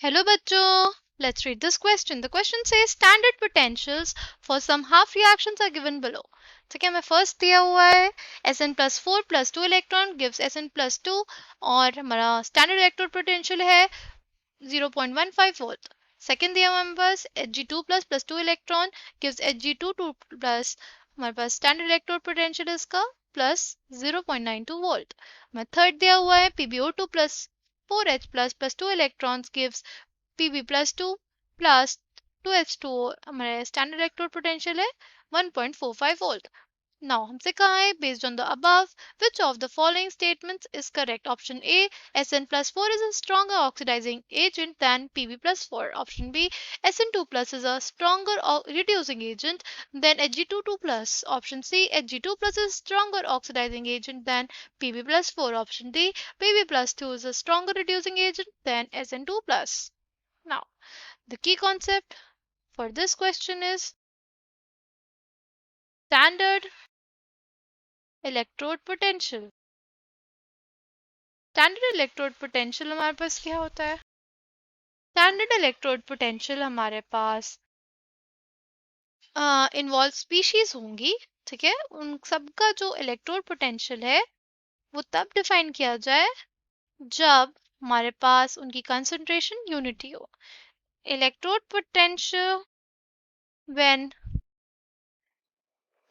Hello बच्चों, let's read this question. The question says standard potentials for some half reactions are given below. ठीक है, मैं first दिया हुआ है Sn plus 4 plus 2 electron gives Sn plus 2 और हमारा standard electrode potential है 0.15 volt. सेकेंड दिया हुआ है हमारे पास Hg2 plus 2 electron gives Hg2 plus हमारे पास standard electrode potential इसका plus 0.92 volt. हमारा थर्ड दिया हुआ है PbO2 plus 4H plus 2 electrons gives Pb plus 2 plus 2H2O हमारे स्टैंडर्ड इलेक्ट्रोड पोटेंशियल है 1.45 वोल्ट. नाउ हमसे कहा है based on the above which of the following statements is correct. Option A, Sn plus 4 is a stronger oxidizing agent than Pb plus 4. Option B, Sn2 plus is a stronger reducing agent than Hg22 plus. Option C, Hg2 plus is a stronger oxidizing agent than Pb plus 4. Option D, Pb plus 2 is a stronger reducing agent than Sn2 plus. Now, the key concept for this question is standard electrode potential. Standard electrode potential हमारे पास क्या होता है? Standard electrode potential हमारे पास involve species होंगी, ठीक है. उन सबका जो इलेक्ट्रोड पोटेंशियल है वो तब डिफाइन किया जाए जब हमारे पास उनकी कंसंट्रेशन यूनिटी हो. Electrode potential when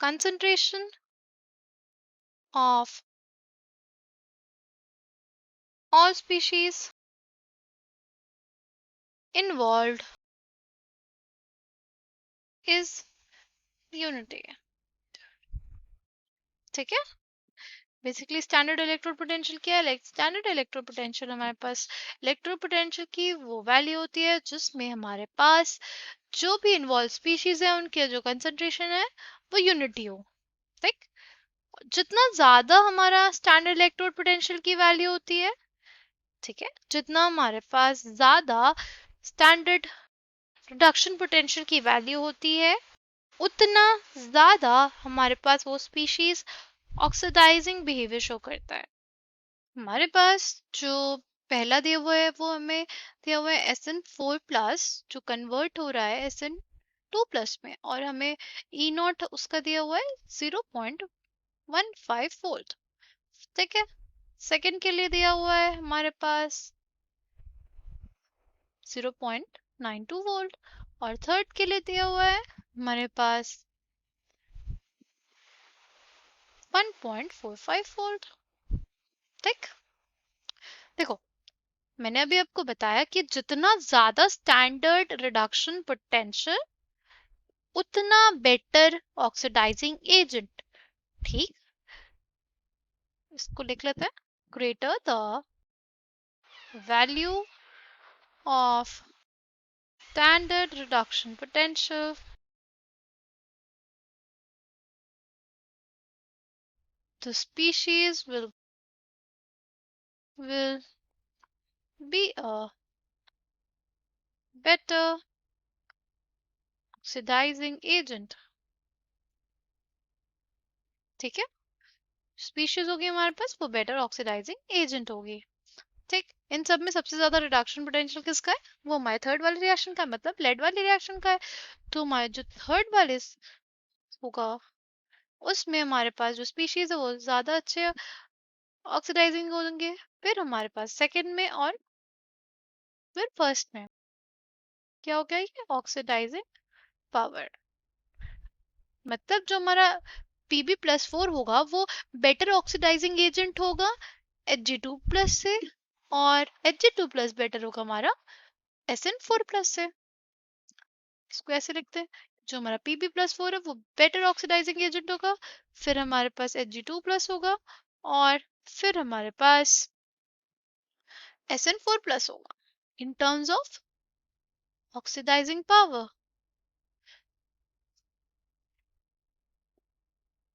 concentration of all species involved is unity. ठीक है. बेसिकली स्टैंडर्ड इलेक्ट्रोड पोटेंशियल क्या है? स्टैंडर्ड इलेक्ट्रोड पोटेंशियल हमारे पास इलेक्ट्रोड पोटेंशियल की वो वैल्यू होती है जिसमें हमारे पास जो भी इन्वॉल्व स्पीशीज है उनके जो कंसंट्रेशन है वो यूनिटी हो. ठीक. जितना ज्यादा हमारा स्टैंडर्ड इलेक्ट्रोड पोटेंशियल की वैल्यू होती है, ठीक है, जितना हमारे पास ज्यादा स्टैंडर्ड रिडक्शन पोटेंशियल की वैल्यू होती है उतना ज्यादा हमारे पास वो स्पीशीज ऑक्सीडाइजिंग बिहेवियर शो करता है. हमारे पास जो पहला दिया हुआ है वो हमें दिया हुआ है Sn4 प्लस जो कन्वर्ट हो रहा है Sn2 प्लस में और हमें E नॉट उसका दिया हुआ है 0.15 वोल्ट. ठीक है. सेकंड के लिए दिया हुआ है हमारे पास 0.92 वोल्ट और थर्ड के लिए दिया हुआ है हमारे पास 1.45 वोल्ट. ठीक. देखो, मैंने अभी आपको बताया कि जितना ज्यादा स्टैंडर्ड रिडक्शन पोटेंशियल उतना बेटर ऑक्सीडाइजिंग एजेंट. ठीक. इसको लिख लेते हैं. Greater the value of standard reduction potential the species will be a better oxidizing agent. ठीक है. स्पीशीज होगी हमारे पास वो बेटर ऑक्सीडाइजिंग एजेंट होगी. ठीक. इन सब में सबसे ज्यादा रिडक्शन पोटेंशियल किसका है? वो हमारे थर्ड वाले रिएक्शन का है, मतलब लेड वाले रिएक्शन का है. तो हमारे जो थर्ड वाले होगा उसमें हमारे पास जो स्पीशीज है वो ज्यादा अच्छे ऑक्सीडाइजिंग होंगे. फिर हमारे पास सेकंड में और फिर फर्स्ट में क्या हो गया? ये ऑक्सीडाइजिंग पावर. मतलब जो हमारा Pb प्लस 4 होगा वो बेटर ऑक्सीडाइजिंग एजेंट होगा Hg2 प्लस से और Hg2 प्लस बेटर होगा हमारा Sn4 प्लस से. इसको ऐसे लिखते हैं. जो हमारा Pb प्लस 4 है वो बेटर ऑक्सीडाइजिंग एजेंट होगा, फिर हमारे पास Hg2 प्लस होगा और फिर हमारे पास Sn4 प्लस होगा. In terms of oxidising power.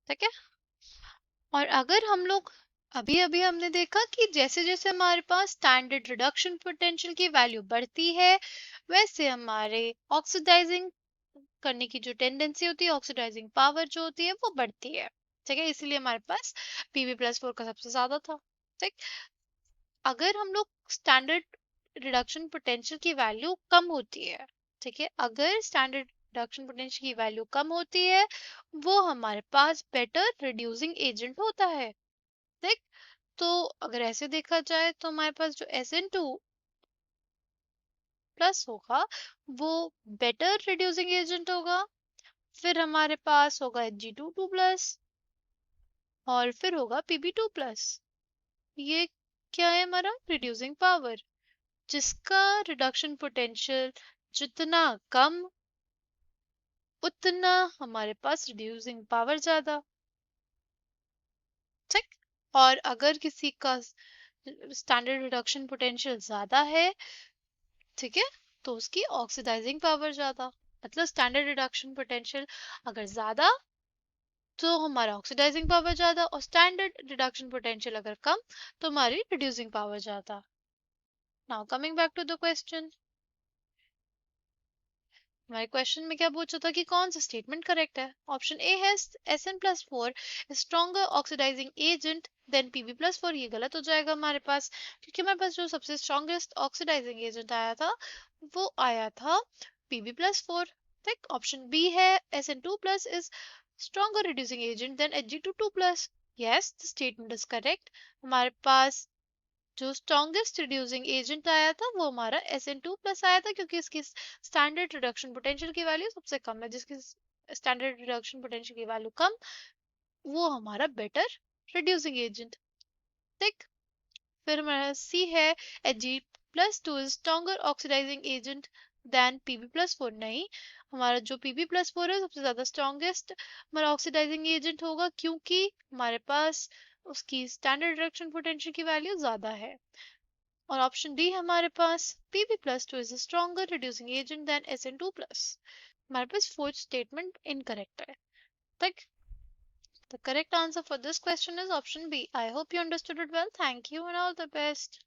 ठीक है. और अगर हम लोग अभी अभी हमने देखा कि जैसे जैसे हमारे पास स्टैंडर्ड रिडक्शन पोटेंशियल की वैल्यू बढ़ती है वैसे हमारे ऑक्सीडाइजिंग करने की जो टेंडेंसी होती है, ऑक्सीडाइजिंग पावर जो होती है वो बढ़ती है. ठीक है. इसीलिए हमारे पास Pb प्लस 4 का सबसे ज्यादा था. ठीक. अगर हम लोग स्टैंडर्ड रिडक्शन पोटेंशियल की वैल्यू कम होती है। ठीक है, अगर स्टैंडर्ड रिडक्शन पोटेंशियल की वैल्यू कम होती है वो हमारे पास बेटर रिड्यूसिंग एजेंट होता है। ठीक, तो अगर ऐसे देखा जाए तो हमारे पास जो SN2 प्लस होगा वो बेटर रिड्यूसिंग एजेंट होगा। फिर हमारे पास होगा Hg22 प्लस और फिर होगा Pb2 प्लस। ये क्या है हमारा रिड्यूसिंग पावर, जिसका रिडक्शन पोटेंशियल जितना कम उतना हमारे पास रिड्यूसिंग पावर ज्यादा। ठीक, और अगर किसी का स्टैंडर्ड रिडक्शन पोटेंशियल ज्यादा है, ठीक है, तो उसकी ऑक्सीडाइजिंग पावर ज्यादा। मतलब स्टैंडर्ड रिडक्शन पोटेंशियल अगर ज्यादा तो हमारा ऑक्सीडाइजिंग पावर ज्यादा, और स्टैंडर्ड रिडक्शन पोटेंशियल अगर कम तो हमारी रिड्यूसिंग पावर ज्यादा। Now coming back to the question, हमारे क्वेश्चन में क्या पूछा था कि कौन सा स्टेटमेंट करेक्ट है। ऑप्शन ए है Sn+4 stronger oxidising agent than Pb+4, ये गलत हो जाएगा हमारे पास, क्योंकि हमारे पास जो सबसे स्ट्रॉन्गेस्ट ऑक्सीडाइजिंग एजेंट आया था वो आया था Pb+4। ठीक, ऑप्शन बी है Sn2+ is stronger reducing agent than Hg22+। Yes, the statement is correct। हमारे पास जो स्ट्रॉन्गेस्ट रिड्यूसिंग एजेंट आया था वो हमारा Sn2+ आया था, क्योंकि इसकी स्टैंडर्ड रिडक्शन पोटेंशियल की वैल्यू सबसे कम है। जिसकी स्टैंडर्ड रिडक्शन पोटेंशियल की वैल्यू कम वो हमारा बेटर रिड्यूसिंग एजेंट। ठीक, फिर हमारा सी है Hg+2 is stronger oxidising agent than Pb+4। नहीं, हमारा जो Pb+4 है सबसे ज्यादा स्ट्रॉन्गेस्ट हमारा ऑक्सीडाइजिंग एजेंट होगा, क्योंकि हमारे पास उसकी स्टैंडर्ड रिडक्शन पोटेंशियल की वैल्यू ज्यादा है। और ऑप्शन डी हमारे पास Pb+2 is a stronger reducing agent than Sn2+। हमारे पास फोर्थ स्टेटमेंट इनकरेक्ट है। ठीक, the correct answer for this question is option B। I hope you understood it well. Thank you and all the best.